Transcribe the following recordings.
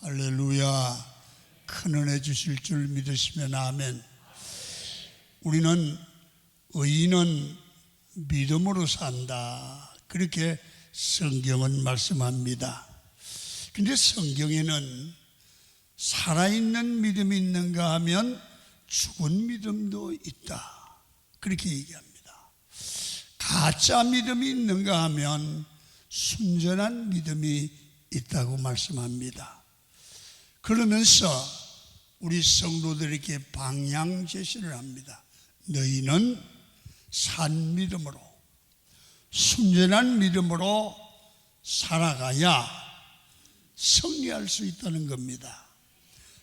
할렐루야. 큰 은혜 주실 줄 믿으시면 아멘. 우리는 의인은 믿음으로 산다, 그렇게 성경은 말씀합니다. 근데 성경에는 살아있는 믿음이 있는가 하면 죽은 믿음도 있다, 그렇게 얘기합니다. 가짜 믿음이 있는가 하면 순전한 믿음이 있다고 말씀합니다. 그러면서 우리 성도들에게 방향 제시를 합니다. 너희는 산 믿음으로, 순전한 믿음으로 살아가야 승리할 수 있다는 겁니다.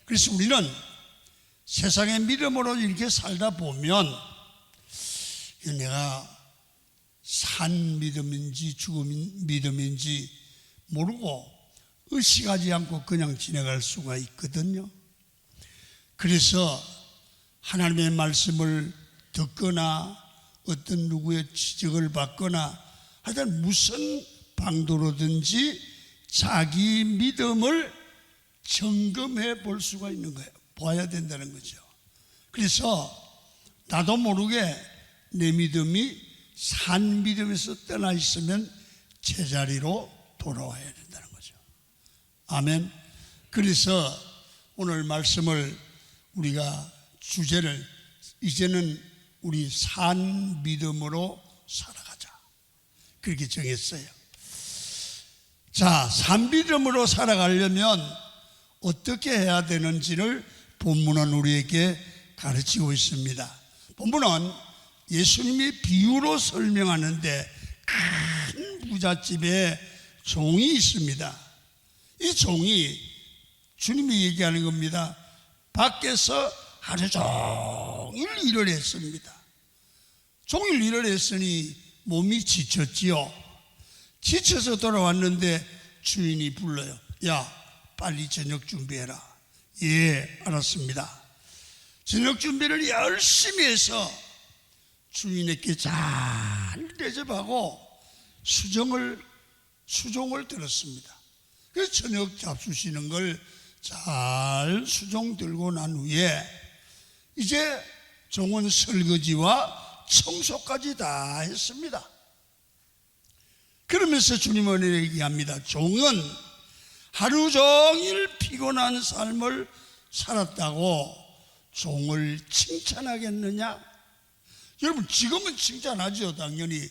그래서 우리는 세상의 믿음으로 이렇게 살다 보면 내가 산 믿음인지 죽은 믿음인지 모르고 의식하지 않고 그냥 지나갈 수가 있거든요. 그래서 하나님의 말씀을 듣거나 어떤 누구의 지적을 받거나 하여튼 무슨 방도로든지 자기 믿음을 점검해 볼 수가 있는 거예요. 봐야 된다는 거죠. 그래서 나도 모르게 내 믿음이 산 믿음에서 떠나 있으면 제자리로 돌아와야 된다는 거죠. 아멘. 그래서 오늘 말씀을 우리가 주제를 이제는 우리 산 믿음으로 살아가자, 그렇게 정했어요. 자, 산 믿음으로 살아가려면 어떻게 해야 되는지를 본문은 우리에게 가르치고 있습니다. 본문은 예수님이 비유로 설명하는데 큰 부잣집에 종이 있습니다. 이 종이 주님이 얘기하는 겁니다. 밖에서 하루 종일 일을 했습니다. 종일 일을 했으니 몸이 지쳤지요. 지쳐서 돌아왔는데 주인이 불러요. 야, 빨리 저녁 준비해라. 예, 알았습니다. 저녁 준비를 열심히 해서 주인에게 잘 대접하고 수종을 들었습니다. 그래서 저녁 잡수시는 걸 잘 수종 들고 난 후에 이제 종은 설거지와 청소까지 다 했습니다. 그러면서 주님은 얘기합니다. 종은 하루 종일 피곤한 삶을 살았다고 종을 칭찬하겠느냐? 여러분, 지금은 칭찬하죠, 당연히.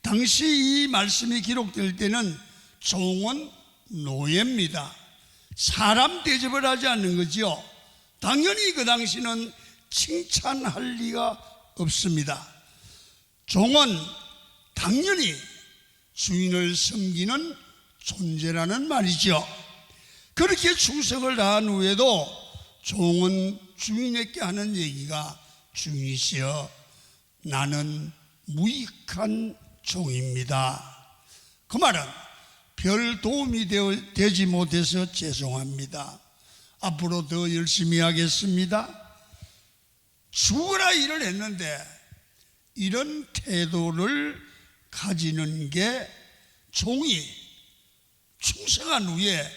당시 이 말씀이 기록될 때는 종은 노예입니다. 사람 대접을 하지 않는 거죠. 당연히 그 당시는 칭찬할 리가 없습니다. 종은 당연히 주인을 섬기는 존재라는 말이죠. 그렇게 충성을 다한 후에도 종은 주인에게 하는 얘기가, 주인이시여, 나는 무익한 종입니다. 그 말은 별 도움이 되지 못해서 죄송합니다. 앞으로 더 열심히 하겠습니다. 죽으라 일을 했는데 이런 태도를 가지는 게 종이 충성한 후에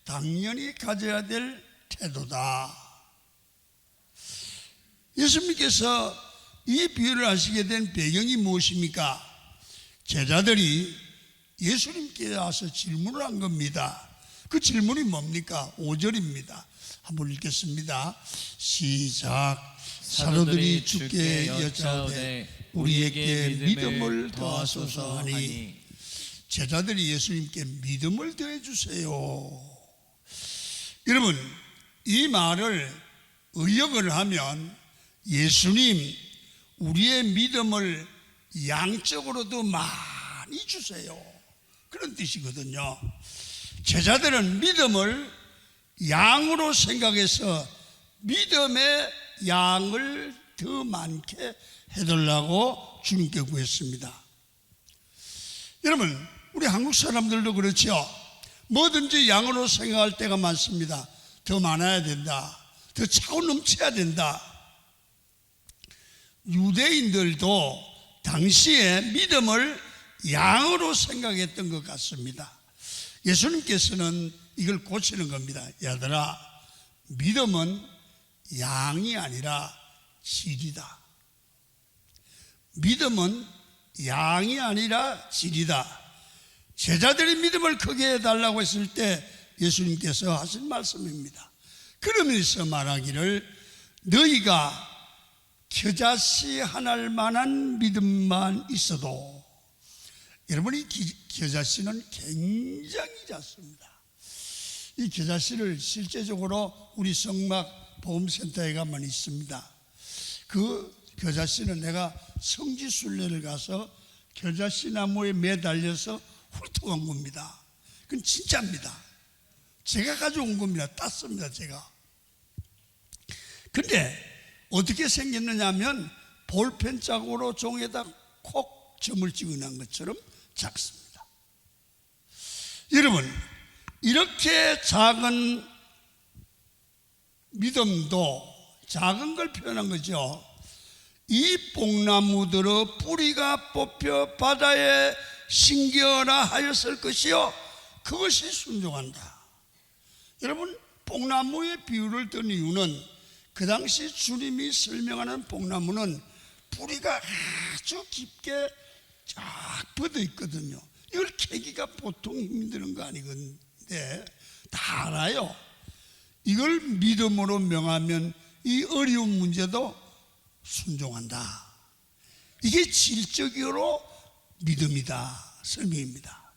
당연히 가져야 될 태도다. 예수님께서 이 비유를 하시게 된 배경이 무엇입니까? 제자들이 예수님께 와서 질문을 한 겁니다. 그 질문이 뭡니까? 5절입니다. 한번 읽겠습니다. 시작. 사도들이 주께 여짜오되 우리에게 믿음을 더하소서 하니, 제자들이 예수님께 믿음을 더해 주세요. 여러분, 이 말을 의역을 하면 예수님, 우리의 믿음을 양적으로도 많이 주세요, 그런 뜻이거든요. 제자들은 믿음을 양으로 생각해서 믿음의 양을 더 많게 해달라고 주님께 구했습니다. 여러분, 우리 한국 사람들도 그렇죠. 뭐든지 양으로 생각할 때가 많습니다. 더 많아야 된다, 더 차고 넘쳐야 된다. 유대인들도 당시에 믿음을 양으로 생각했던 것 같습니다. 예수님께서는 이걸 고치는 겁니다. 얘들아, 믿음은 양이 아니라 질이다. 믿음은 양이 아니라 질이다. 제자들이 믿음을 크게 해달라고 했을 때 예수님께서 하신 말씀입니다. 그러면서 말하기를 너희가 겨자씨 하나일 만한 믿음만 있어도, 여러분 이 겨자씨는 굉장히 작습니다. 이 겨자씨를 실제적으로 우리 성막 보험센터에 가면 있습니다. 그 겨자씨는 내가 성지순례를 가서 겨자씨 나무에 매달려서 훑어간 겁니다. 그건 진짜입니다. 제가 가져온 겁니다. 땄습니다, 제가. 근데 어떻게 생겼느냐 하면 볼펜 자국으로 종에다 콕 점을 찍어놓은 것처럼 작습니다. 여러분, 이렇게 작은 믿음도 작은 걸 표현한 거죠. 이 뽕나무들의 뿌리가 뽑혀 바다에 심겨라 하였을 것이요 그것이 순종한다. 여러분, 뽕나무의 비유를 든 이유는 그 당시 주님이 설명하는 뽕나무는 뿌리가 아주 깊게 쫙 뻗어 있거든요. 이걸 캐기가 보통 힘든 거 아니건데 다 알아요. 이걸 믿음으로 명하면 이 어려운 문제도 순종한다. 이게 질적으로 믿음이다 설명입니다.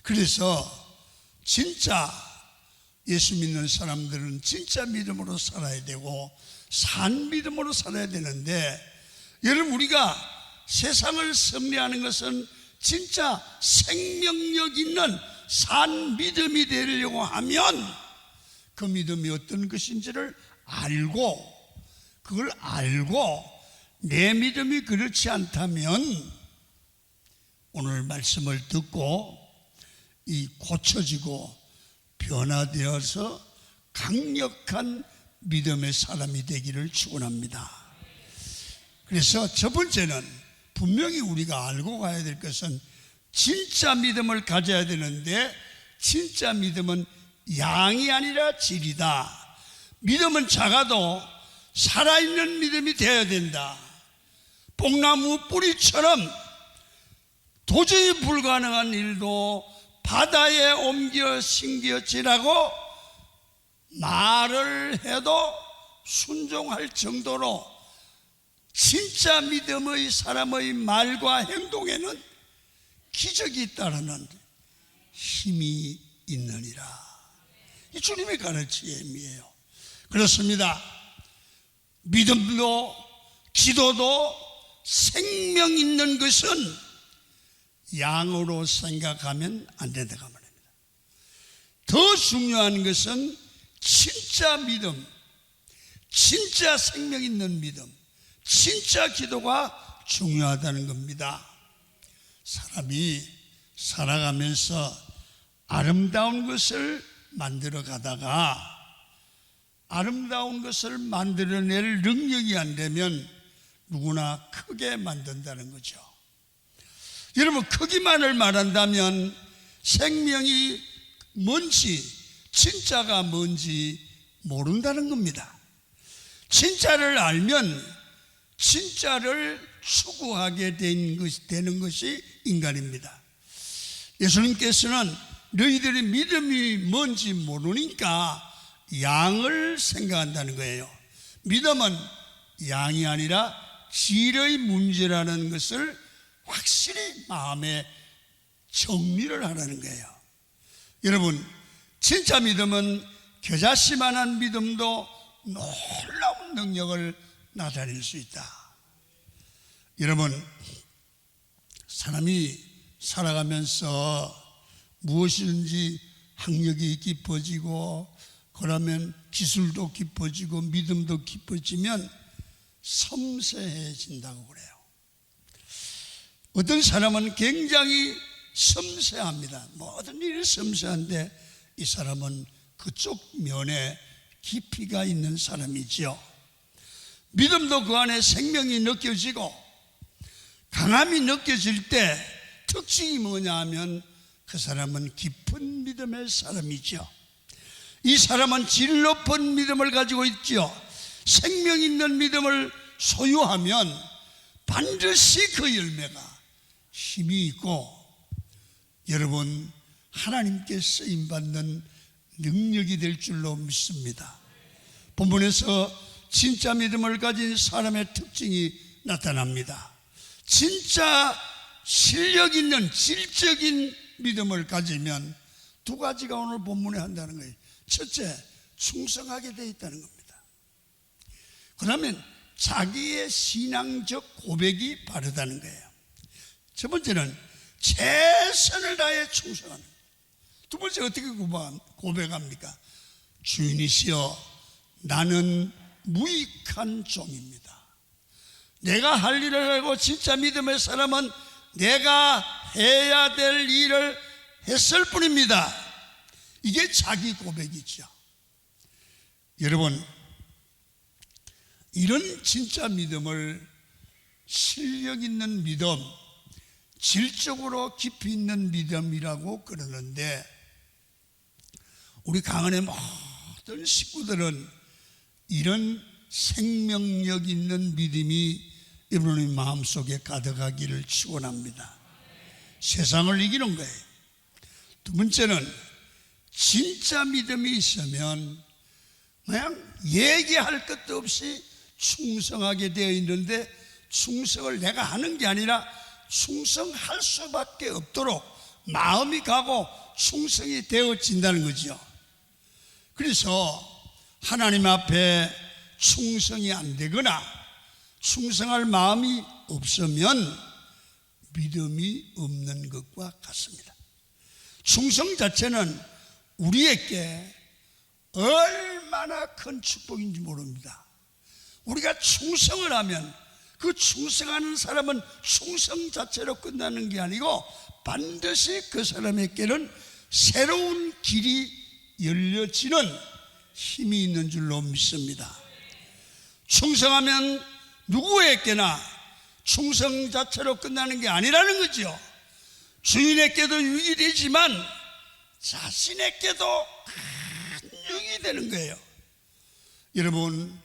그래서 진짜 예수 믿는 사람들은 진짜 믿음으로 살아야 되고 산 믿음으로 살아야 되는데, 여러분 우리가 세상을 승리하는 것은 진짜 생명력 있는 산 믿음이 되려고 하면 그 믿음이 어떤 것인지를 알고, 그걸 알고 내 믿음이 그렇지 않다면 오늘 말씀을 듣고 이 고쳐지고 변화되어서 강력한 믿음의 사람이 되기를 축원합니다. 그래서 첫 번째는 분명히 우리가 알고 가야 될 것은 진짜 믿음을 가져야 되는데, 진짜 믿음은 양이 아니라 질이다. 믿음은 작아도 살아있는 믿음이 되어야 된다. 뽕나무 뿌리처럼 도저히 불가능한 일도 바다에 옮겨 심겨지라고 말을 해도 순종할 정도로 진짜 믿음의 사람의 말과 행동에는 기적이 있다라는 힘이 있느니라. 이 주님의 가르침이에요. 그렇습니다. 믿음도 기도도 생명 있는 것은 양으로 생각하면 안 된다고 말합니다. 더 중요한 것은 진짜 믿음, 진짜 생명 있는 믿음, 진짜 기도가 중요하다는 겁니다. 사람이 살아가면서 아름다운 것을 만들어 가다가 아름다운 것을 만들어낼 능력이 안 되면 누구나 크게 만든다는 거죠. 여러분, 크기만을 말한다면 생명이 뭔지, 진짜가 뭔지 모른다는 겁니다. 진짜를 알면 진짜를 추구하게 되는 것이 인간입니다. 예수님께서는 너희들이 믿음이 뭔지 모르니까 양을 생각한다는 거예요. 믿음은 양이 아니라 질의 문제라는 것을 확실히 마음에 정리를 하라는 거예요. 여러분, 진짜 믿음은 겨자씨만한 믿음도 놀라운 능력을 나타낼 수 있다. 여러분, 사람이 살아가면서 무엇이든지 학력이 깊어지고 그러면 기술도 깊어지고 믿음도 깊어지면 섬세해진다고 그래요. 어떤 사람은 굉장히 섬세합니다. 모든 일이 섬세한데 이 사람은 그쪽 면에 깊이가 있는 사람이죠. 믿음도 그 안에 생명이 느껴지고 강함이 느껴질 때 특징이 뭐냐 하면 그 사람은 깊은 믿음의 사람이죠. 이 사람은 질 높은 믿음을 가지고 있지요. 생명 있는 믿음을 소유하면 반드시 그 열매가 힘이 있고, 여러분, 하나님께 쓰임받는 능력이 될 줄로 믿습니다. 본문에서 진짜 믿음을 가진 사람의 특징이 나타납니다. 진짜 실력 있는 질적인 믿음을 가지면 두 가지가 오늘 본문에 한다는 거예요. 첫째, 충성하게 되어 있다는 겁니다. 그러면 자기의 신앙적 고백이 바르다는 거예요. 첫 번째는 최선을 다해 충성하는 거예요. 두 번째, 어떻게 고백합니까? 주인이시여, 나는 무익한 종입니다. 내가 할 일을 하고 진짜 믿음의 사람은 내가 해야 될 일을 했을 뿐입니다. 이게 자기 고백이죠. 여러분, 이런 진짜 믿음을 실력 있는 믿음, 질적으로 깊이 있는 믿음이라고 그러는데, 우리 강원의 모든 식구들은 이런 생명력 있는 믿음이 여러분의 마음속에 가득하기를 축원합니다. 세상을 이기는 거예요. 두 번째는 진짜 믿음이 있으면 그냥 얘기할 것도 없이 충성하게 되어 있는데, 충성을 내가 하는 게 아니라 충성할 수밖에 없도록 마음이 가고 충성이 되어진다는 거죠. 그래서 하나님 앞에 충성이 안 되거나 충성할 마음이 없으면 믿음이 없는 것과 같습니다. 충성 자체는 우리에게 얼마나 큰 축복인지 모릅니다. 우리가 충성을 하면 그 충성하는 사람은 충성 자체로 끝나는 게 아니고 반드시 그 사람에게는 새로운 길이 열려지는 힘이 있는 줄로 믿습니다. 충성하면 누구에게나 충성 자체로 끝나는 게 아니라는 거죠. 주인에게도 유익이 되지만 자신에게도 큰 유익이 되는 거예요. 여러분,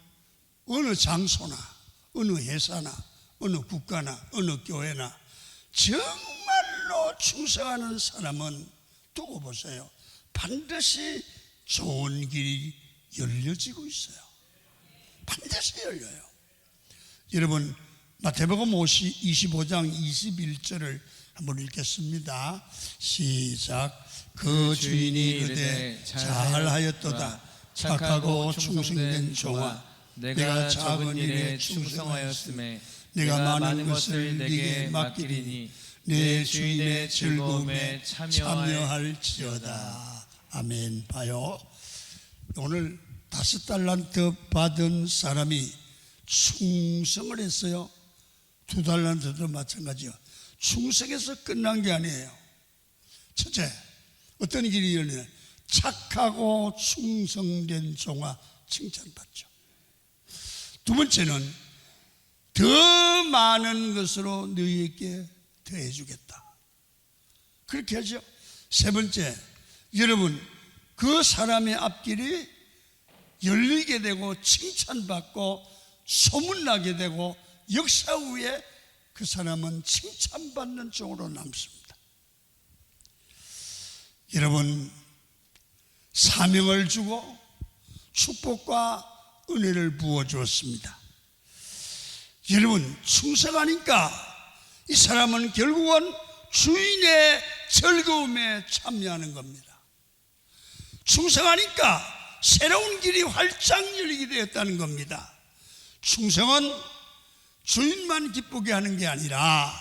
어느 장소나 어느 회사나 어느 국가나 어느 교회나 정말로 충성하는 사람은 두고 보세요. 반드시 좋은 길이 열려지고 있어요. 반드시 열려요. 여러분, 마태복음 25장 21절을 한번 읽겠습니다. 시작. 그 주인이 이르되 잘하였도다. 착하고 충성된 종아, 내가 작은 일에 충성하였음에 내가 많은 것을 내게 맡기리니 내 주인의 즐거움에 참여할지어다. 아멘. 봐요, 오늘 5달란트 받은 사람이 충성을 했어요. 2달란트도 마찬가지요. 충성해서 끝난 게 아니에요. 첫째, 어떤 길이 열리냐? 착하고 충성된 종아 칭찬받죠. 두 번째는 더 많은 것으로 너희에게 더해주겠다. 그렇게 하죠. 세 번째, 여러분, 그 사람의 앞길이 열리게 되고 칭찬받고 소문나게 되고 역사 후에 그 사람은 칭찬받는 종으로 남습니다. 여러분, 사명을 주고 축복과 은혜를 부어주었습니다. 여러분, 충성하니까 이 사람은 결국은 주인의 즐거움에 참여하는 겁니다. 충성하니까 새로운 길이 활짝 열리게 되었다는 겁니다. 충성은 주인만 기쁘게 하는 게 아니라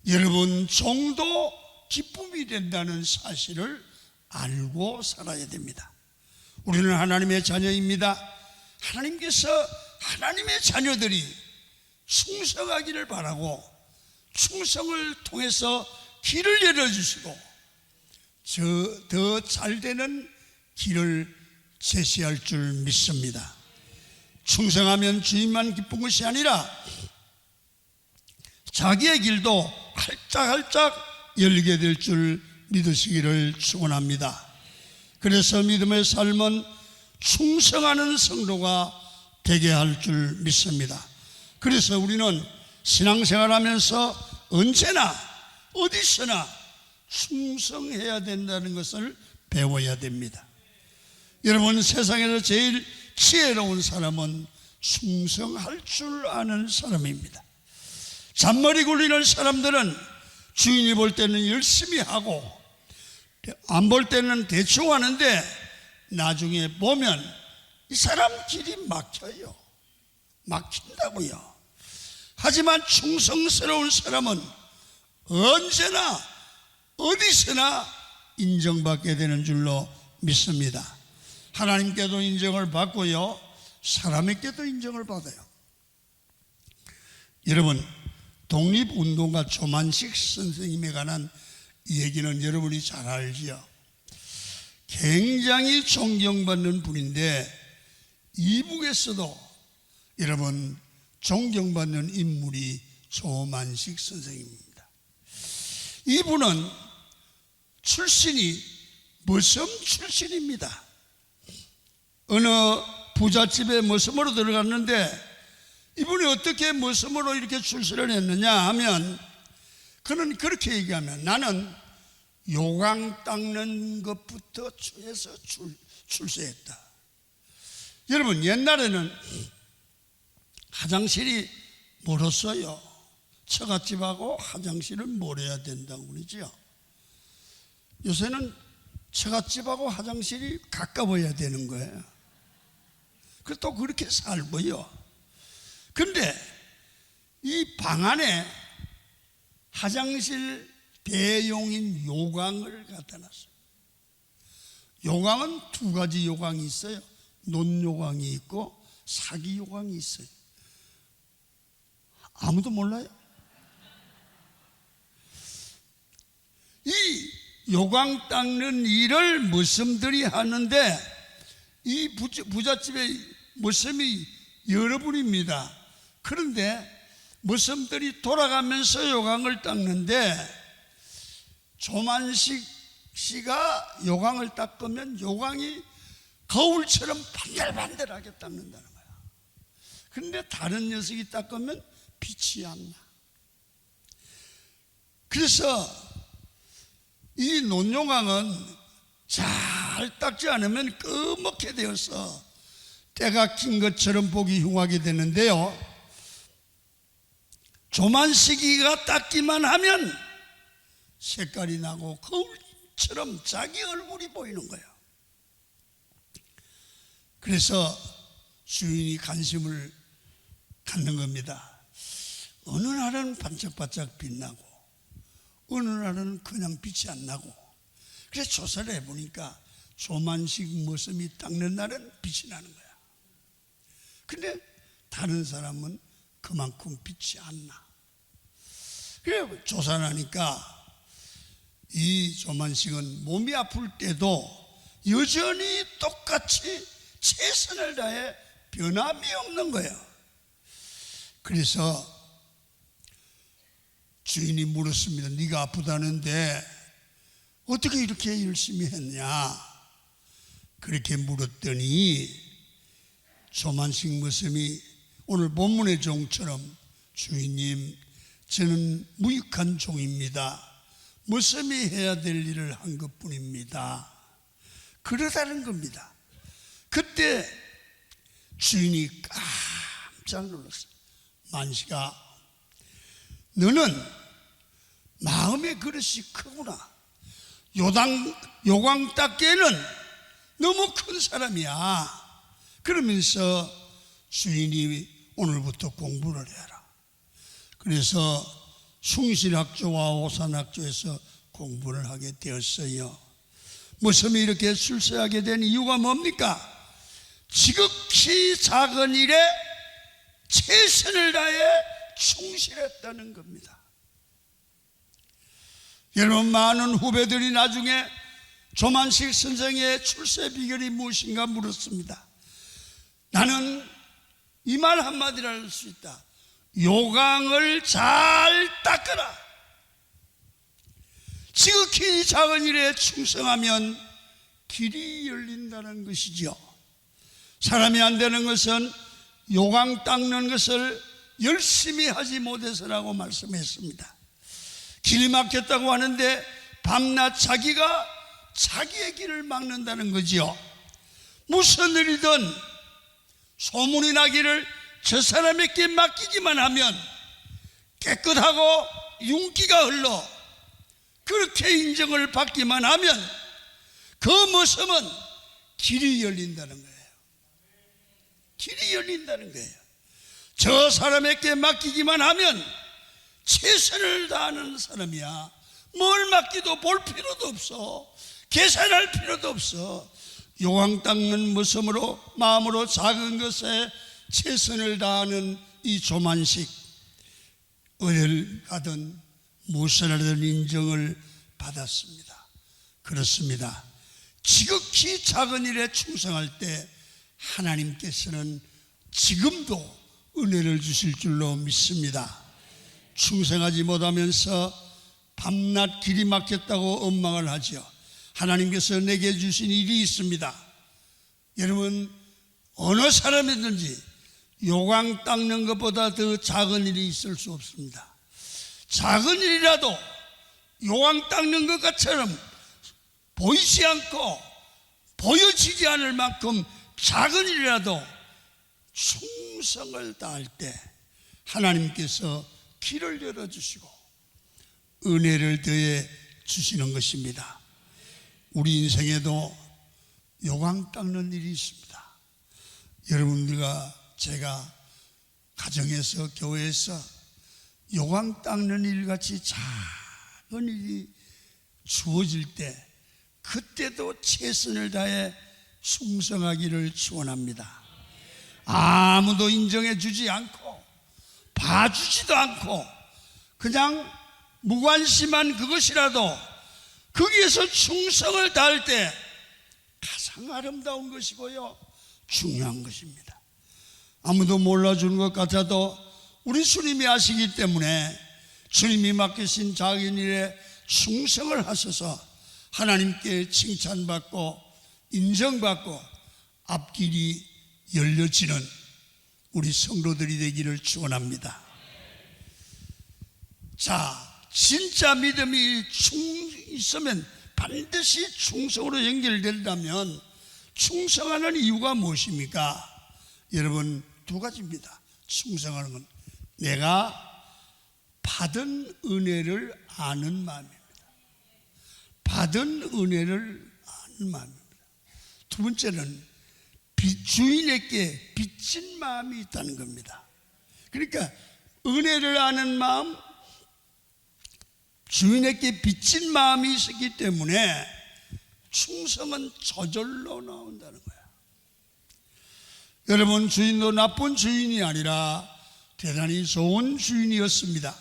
여러분 종도 기쁨이 된다는 사실을 알고 살아야 됩니다. 우리는 하나님의 자녀입니다. 하나님께서 하나님의 자녀들이 충성하기를 바라고 충성을 통해서 길을 열어주시고 더 잘되는 길을 제시할 줄 믿습니다. 충성하면 주인만 기쁜 것이 아니라 자기의 길도 활짝활짝 열리게 될 줄 믿으시기를 축원합니다. 그래서 믿음의 삶은 충성하는 성도가 되게 할 줄 믿습니다. 그래서 우리는 신앙생활하면서 언제나 어디서나 충성해야 된다는 것을 배워야 됩니다. 여러분, 세상에서 제일 지혜로운 사람은 충성할 줄 아는 사람입니다. 잔머리 굴리는 사람들은 주인이 볼 때는 열심히 하고 안 볼 때는 대충 하는데 나중에 보면 이 사람 길이 막혀요. 막힌다고요. 하지만 충성스러운 사람은 언제나 어디서나 인정받게 되는 줄로 믿습니다. 하나님께도 인정을 받고요, 사람에게도 인정을 받아요. 여러분, 독립운동가 조만식 선생님에 관한 얘기는 여러분이 잘 알지요. 굉장히 존경받는 분인데 이북에서도 여러분 존경받는 인물이 조만식 선생님입니다. 이분은 출신이 머슴 출신입니다. 어느 부잣집에 머슴으로 들어갔는데 이분이 어떻게 머슴으로 이렇게 출세를 했느냐 하면, 그는 그렇게 얘기하면 나는 요강 닦는 것부터 해서 출세했다. 여러분, 옛날에는 화장실이 멀었어요. 처갓집하고 화장실은 멀어야 된다고 그러죠. 요새는 처갓집하고 화장실이 가까워야 되는 거예요. 또 그렇게 살고요. 근데 이 방 안에 화장실 대용인 요강을 갖다 놨어요. 요강은 두 가지 요강이 있어요. 논요강이 있고 사기요강이 있어요. 아무도 몰라요? 이 요강 닦는 일을 머슴들이 하는데 이 부잣집에 머슴이 여러분입니다. 그런데 머슴들이 돌아가면서 요강을 닦는데 조만식 씨가 요강을 닦으면 요강이 거울처럼 반들반들하게 닦는다는 거야. 그런데 다른 녀석이 닦으면 빛이 안 나. 그래서 이 논요강은 잘 닦지 않으면 꺼멓게 되어서 때가 낀 것처럼 보기 흉하게 되는데요, 조만식이가 닦기만 하면 색깔이 나고 거울처럼 자기 얼굴이 보이는 거예요. 그래서 주인이 관심을 갖는 겁니다. 어느 날은 반짝반짝 빛나고 어느 날은 그냥 빛이 안 나고. 그래서 조사를 해보니까 조만식 머슴이 닦는 날은 빛이 나는 거야. 근데 다른 사람은 그만큼 빛이 안 나. 그래 조사를 하니까 이 조만식은 몸이 아플 때도 여전히 똑같이 최선을 다해 변함이 없는 거예요. 그래서 주인이 물었습니다. 네가 아프다는데 어떻게 이렇게 열심히 했냐? 그렇게 물었더니 조만식 머슴이 오늘 본문의 종처럼, 주인님, 저는 무익한 종입니다. 머슴이 해야 될 일을 한 것뿐입니다. 그러다는 겁니다. 그때 주인이 깜짝 놀랐어요. 만식아, 너는 마음의 그릇이 크구나. 요강 닦기에는 너무 큰 사람이야. 그러면서 주인이 오늘부터 공부를 해라. 그래서 숭실학조와 오산학조에서 공부를 하게 되었어요. 머슴이 이렇게 출세하게 된 이유가 뭡니까? 지극히 작은 일에 최선을 다해 충실했다는 겁니다. 여러분, 많은 후배들이 나중에 조만식 선생의 출세 비결이 무엇인가 물었습니다. 나는 이 말 한마디를 할 수 있다. 요강을 잘 닦아라. 지극히 작은 일에 충성하면 길이 열린다는 것이죠. 사람이 안 되는 것은 요강 닦는 것을 열심히 하지 못해서라고 말씀했습니다. 길이 막혔다고 하는데 밤낮 자기가 자기의 길을 막는다는 거지요. 무슨 일이든 소문이 나기를 저 사람에게 맡기기만 하면 깨끗하고 윤기가 흘러 그렇게 인정을 받기만 하면 그 모습은 길이 열린다는 거예요. 길이 열린다는 거예요. 저 사람에게 맡기기만 하면 최선을 다하는 사람이야. 뭘 맡기도 볼 필요도 없어. 계산할 필요도 없어. 요강 닦는 모습으로 마음으로 작은 것에 최선을 다하는 이 조만식, 어딜 가든 무엇을 하든 인정을 받았습니다. 그렇습니다. 지극히 작은 일에 충성할 때 하나님께서는 지금도 은혜를 주실 줄로 믿습니다. 충성하지 못하면서 밤낮 길이 막혔다고 원망을 하죠. 하나님께서 내게 주신 일이 있습니다. 여러분, 어느 사람이든지 요강 닦는 것보다 더 작은 일이 있을 수 없습니다. 작은 일이라도 요강 닦는 것처럼 보이지 않고 보여지지 않을 만큼 작은 일이라도 충성을 다할 때 하나님께서 길을 열어주시고 은혜를 더해 주시는 것입니다. 우리 인생에도 요강 닦는 일이 있습니다. 여러분들과 제가 가정에서 교회에서 요강 닦는 일같이 작은 일이 주어질 때 그때도 최선을 다해 충성하기를 축원합니다. 아무도 인정해 주지 않고 봐주지도 않고 그냥 무관심한 그것이라도 거기에서 충성을 다할 때 가장 아름다운 것이고요, 중요한 것입니다. 아무도 몰라주는 것 같아도 우리 주님이 아시기 때문에 주님이 맡기신 작은 일에 충성을 하셔서 하나님께 칭찬받고 인정받고 앞길이 열려지는 우리 성도들이 되기를 축원합니다. 자, 진짜 믿음이 있으면 반드시 충성으로 연결된다면 충성하는 이유가 무엇입니까? 여러분, 두 가지입니다. 충성하는 건 내가 받은 은혜를 아는 마음입니다. 받은 은혜를 아는 마음입니다. 두 번째는 주인에게 빚진 마음이 있다는 겁니다. 그러니까 은혜를 아는 마음, 주인에게 빚진 마음이 있었기 때문에 충성은 저절로 나온다는 거야. 여러분, 주인도 나쁜 주인이 아니라 대단히 좋은 주인이었습니다.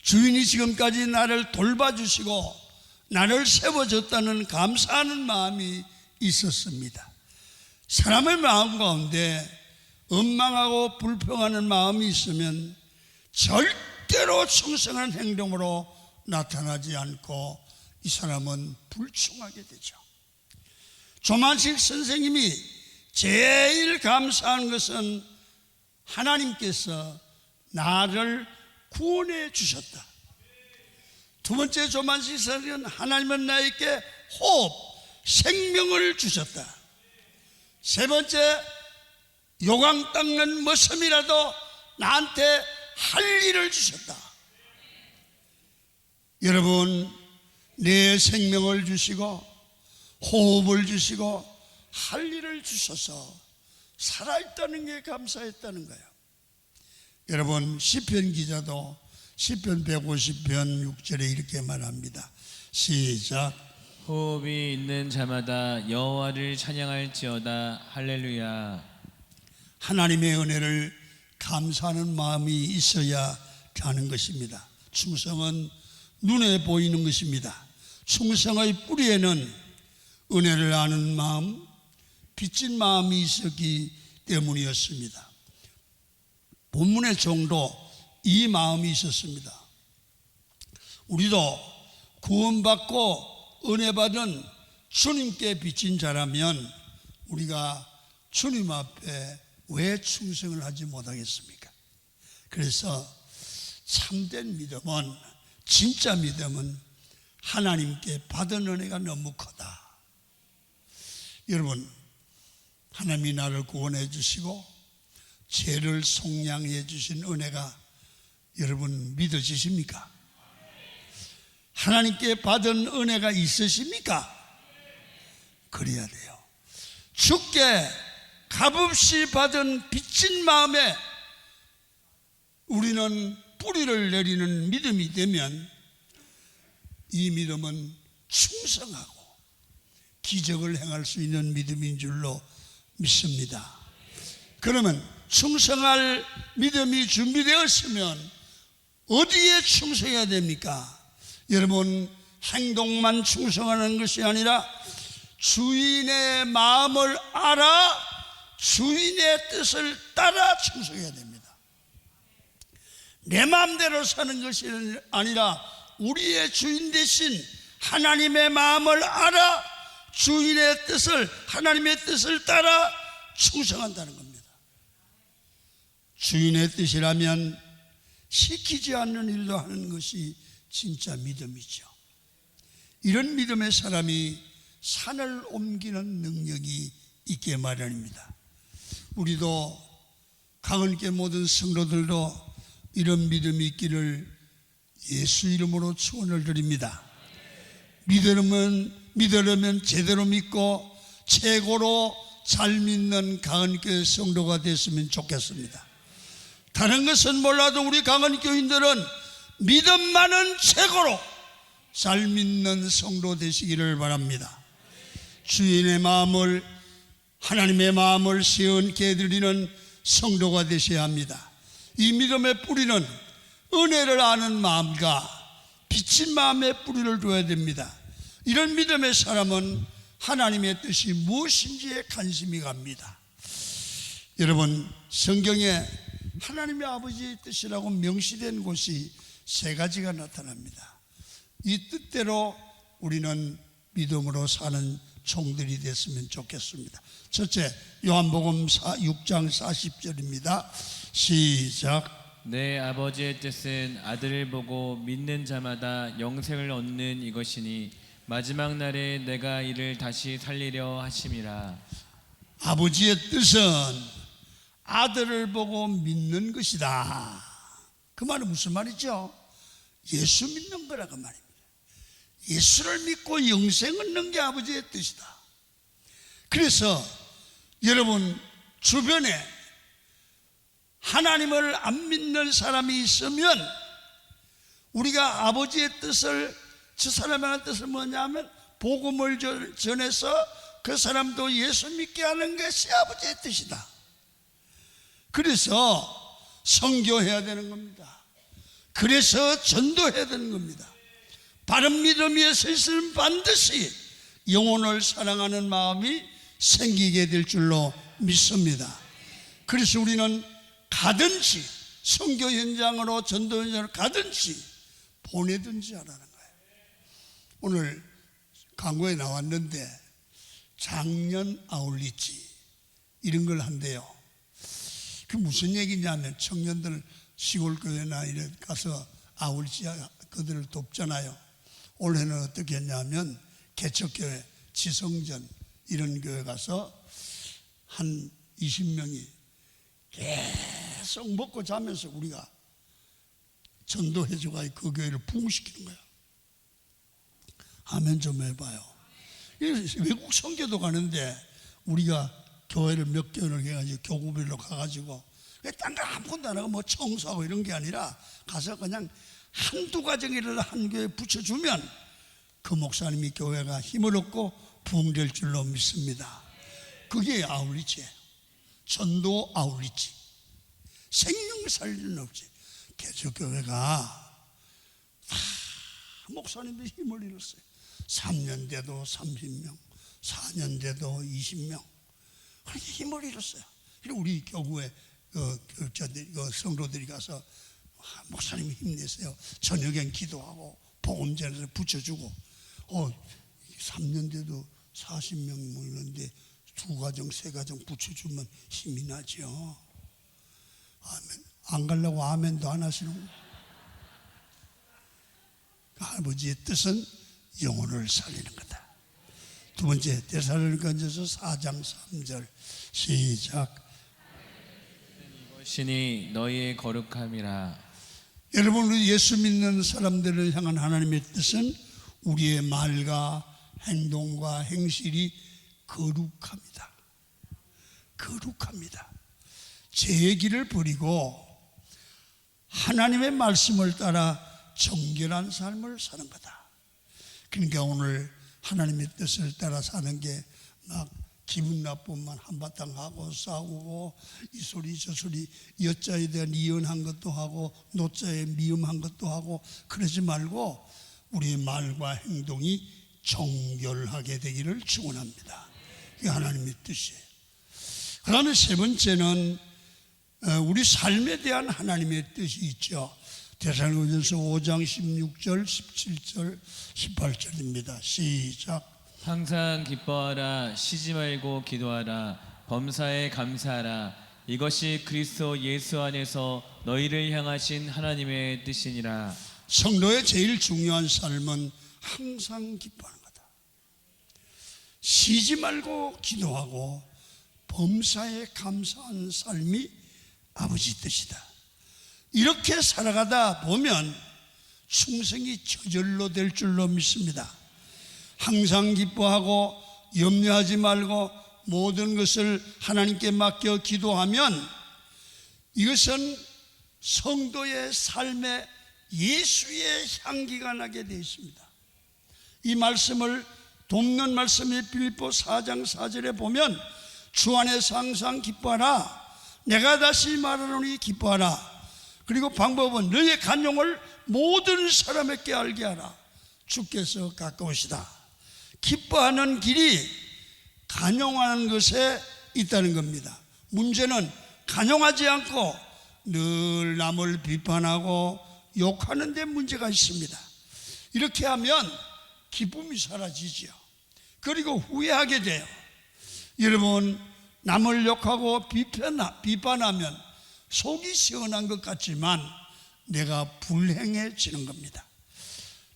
주인이 지금까지 나를 돌봐주시고 나를 세워줬다는 감사하는 마음이 있었습니다. 사람의 마음 가운데 원망하고 불평하는 마음이 있으면 절대로 충성한 행동으로 나타나지 않고 이 사람은 불충하게 되죠. 조만식 선생님이 제일 감사한 것은 하나님께서 나를 구원해 주셨다. 두 번째 조만식 선생님은 하나님은 나에게 호흡, 생명을 주셨다. 세 번째, 요강 닦는 모습이라도 나한테 할 일을 주셨다. 여러분, 내 생명을 주시고 호흡을 주시고 할 일을 주셔서 살아있다는 게 감사했다는 거예요. 여러분, 시편 기자도 시편 150편 6절에 이렇게 말합니다. 시작. 호흡이 있는 자마다 여호와를 찬양할지어다. 할렐루야. 하나님의 은혜를 감사하는 마음이 있어야 하는 것입니다. 충성은 눈에 보이는 것입니다. 충성의 뿌리에는 은혜를 아는 마음, 빚진 마음이 있었기 때문이었습니다. 본문의 종도 이 마음이 있었습니다. 우리도 구원받고 은혜 받은 주님께 빚진 자라면 우리가 주님 앞에 왜 충성을 하지 못하겠습니까? 그래서 참된 믿음은, 진짜 믿음은 하나님께 받은 은혜가 너무 크다. 여러분, 하나님이 나를 구원해 주시고 죄를 속량해 주신 은혜가 여러분 믿어지십니까? 하나님께 받은 은혜가 있으십니까? 그래야 돼요. 주께 값없이 받은 빚진 마음에 우리는 뿌리를 내리는 믿음이 되면 이 믿음은 충성하고 기적을 행할 수 있는 믿음인 줄로 믿습니다. 그러면 충성할 믿음이 준비되었으면 어디에 충성해야 됩니까? 여러분, 행동만 충성하는 것이 아니라 주인의 마음을 알아 주인의 뜻을 따라 충성해야 됩니다. 내 마음대로 사는 것이 아니라 우리의 주인 대신 하나님의 마음을 알아 주인의 뜻을, 하나님의 뜻을 따라 충성한다는 겁니다. 주인의 뜻이라면 시키지 않는 일도 하는 것이 진짜 믿음이죠. 이런 믿음의 사람이 산을 옮기는 능력이 있게 마련입니다. 우리도 강은교 모든 성도들도 이런 믿음이 있기를 예수 이름으로 축원을 드립니다. 믿으려면 제대로 믿고 최고로 잘 믿는 강은교회 성도가 됐으면 좋겠습니다. 다른 것은 몰라도 우리 강은교인들은 믿음만은 최고로 잘 믿는 성도 되시기를 바랍니다. 주인의 마음을, 하나님의 마음을 시원케 드리는 성도가 되셔야 합니다. 이 믿음의 뿌리는 은혜를 아는 마음과 빚진 마음의 뿌리를 둬야 됩니다. 이런 믿음의 사람은 하나님의 뜻이 무엇인지에 관심이 갑니다. 여러분, 성경에 하나님의 아버지의 뜻이라고 명시된 곳이 세 가지가 나타납니다. 이 뜻대로 우리는 믿음으로 사는 종들이 됐으면 좋겠습니다. 첫째, 요한복음 6장 40절입니다. 시작. 내 아버지의 뜻은 아들을 보고 믿는 자마다 영생을 얻는 이것이니 마지막 날에 내가 이를 다시 살리려 하심이라. 아버지의 뜻은 아들을 보고 믿는 것이다. 그 말은 무슨 말이죠? 예수 믿는 거라 그 말입니다. 예수를 믿고 영생 얻는 게 아버지의 뜻이다. 그래서 여러분 주변에 하나님을 안 믿는 사람이 있으면 우리가 아버지의 뜻을, 저 사람의 하는 뜻을 뭐냐면 복음을 전해서 그 사람도 예수 믿게 하는 것이 아버지의 뜻이다. 그래서 선교해야 되는 겁니다. 그래서 전도해야 되는 겁니다. 바른 믿음 위에 서 있으면 반드시 영혼을 사랑하는 마음이 생기게 될 줄로 믿습니다. 그래서 우리는 가든지 선교 현장으로 전도 현장으로 가든지 보내든지 하라는 거예요. 오늘 광고에 나왔는데 작년 아울리지 이런 걸 한대요. 그 무슨 얘기냐면 청년들 시골 교회나 이래 가서 아울리지 그들을 돕잖아요. 올해는 어떻게 했냐면 개척교회, 지성전 이런 교회 가서 한 20명이 계속 먹고 자면서 우리가 전도해줘가 그 교회를 부흥시키는 거야. 아멘 좀 해봐요. 외국 선교도 가는데 우리가 교회를 몇 개월을 해가지고 교구별로 가가지고 딴 거 아무것도 안 하고 뭐 청소하고 이런 게 아니라 가서 그냥 한두 가정이라도 한 교회에 붙여주면 그 목사님이 교회가 힘을 얻고 부흥될 줄로 믿습니다. 그게 아울리지예요. 전도 아울리지. 생명 살리는 없지. 개척교회가 다 목사님들이 힘을 잃었어요. 3년 돼도 30명, 4년 돼도 20명 그렇게 힘을 잃었어요. 우리 교구에 성도들이 가서 목사님이 힘내세요. 저녁엔 기도하고 복음 전해서 붙여주고 3년 돼도 40명 모이는데 2가정 3가정 붙여주면 힘이 나죠. 아멘. 안 가려고 아멘도 안 하시는 아버지의 뜻은 영혼을 살리는 거다. 두 번째, 데살로니가전서 4장 3절 시작. 이것이니 너희의 거룩함이라. 여러분, 우리 예수 믿는 사람들을 향한 하나님의 뜻은 우리의 말과 행동과 행실이 거룩합니다. 거룩합니다. 제 길을 버리고 하나님의 말씀을 따라 정결한 삶을 사는 거다. 그러니까 오늘 하나님의 뜻을 따라 사는 게 막 기분 나쁨만 한바탕 하고 싸우고 이 소리 저 소리, 여자에 대한 이혼한 것도 하고 노자에 미움한 것도 하고 그러지 말고 우리의 말과 행동이 정결하게 되기를 축원합니다. 이게 하나님의 뜻이에요. 그 다음에 세 번째는 우리 삶에 대한 하나님의 뜻이 있죠. 데살로니가전서 5장 16절 17절 18절입니다. 시작. 항상 기뻐하라. 쉬지 말고 기도하라. 범사에 감사하라. 이것이 그리스도 예수 안에서 너희를 향하신 하나님의 뜻이니라. 성도의 제일 중요한 삶은 항상 기뻐하는 거다. 쉬지 말고 기도하고 범사에 감사하는 삶이 아버지 뜻이다. 이렇게 살아가다 보면 충성이 저절로 될 줄로 믿습니다. 항상 기뻐하고 염려하지 말고 모든 것을 하나님께 맡겨 기도하면 이것은 성도의 삶에 예수의 향기가 나게 되어 있습니다. 이 말씀을 돕는 말씀이 빌립보 4장 4절에 보면 주 안에서 항상 기뻐하라. 내가 다시 말하노니 기뻐하라. 그리고 방법은 너의 간용을 모든 사람에게 알게 하라. 주께서 가까우시다. 기뻐하는 길이 간용하는 것에 있다는 겁니다. 문제는 간용하지 않고 늘 남을 비판하고 욕하는 데 문제가 있습니다. 이렇게 하면 기쁨이 사라지죠. 그리고 후회하게 돼요. 여러분, 남을 욕하고 비판하면 속이 시원한 것 같지만 내가 불행해지는 겁니다.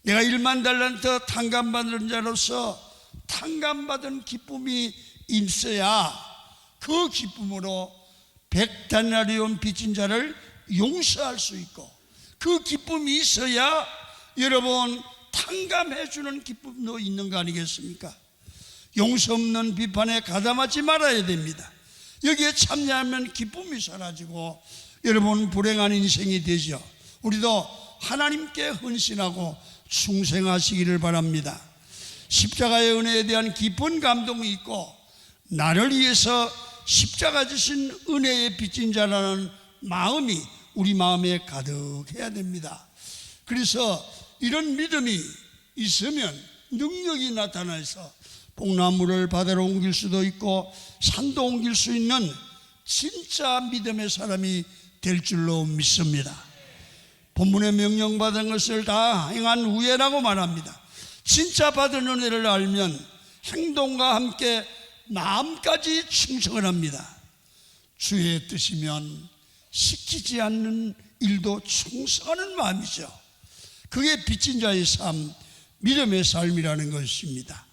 내가 1만 달란트 탕감받은 자로서 탕감받은 기쁨이 있어야 그 기쁨으로 100데나리온 빚진 자를 용서할 수 있고 그 기쁨이 있어야 여러분 탕감해 주는 기쁨도 있는 거 아니겠습니까? 용서 없는 비판에 가담하지 말아야 됩니다. 여기에 참여하면 기쁨이 사라지고 여러분 불행한 인생이 되죠. 우리도 하나님께 헌신하고 충성하시기를 바랍니다. 십자가의 은혜에 대한 깊은 감동이 있고 나를 위해서 십자가 지신 은혜에 빚진 자라는 마음이 우리 마음에 가득해야 됩니다. 그래서 이런 믿음이 있으면 능력이 나타나서 뽕나무를 바다로 옮길 수도 있고 산도 옮길 수 있는 진짜 믿음의 사람이 될 줄로 믿습니다. 본문의 명령받은 것을 다 행한 후에라고 말합니다. 진짜 받은 은혜를 알면 행동과 함께 마음까지 충성을 합니다. 주의 뜻이면 시키지 않는 일도 충성하는 마음이죠. 그게 빚진 자의 삶, 믿음의 삶이라는 것입니다.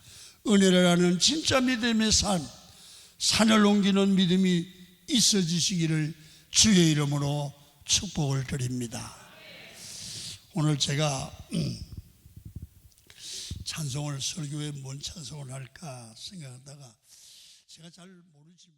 은혜를 아는 진짜 믿음의 삶, 산을 옮기는 믿음이 있어지시기를 주의 이름으로 축복을 드립니다. 오늘 제가 찬송을 설교에 뭔 찬송을 할까 생각하다가 제가 잘 모르지만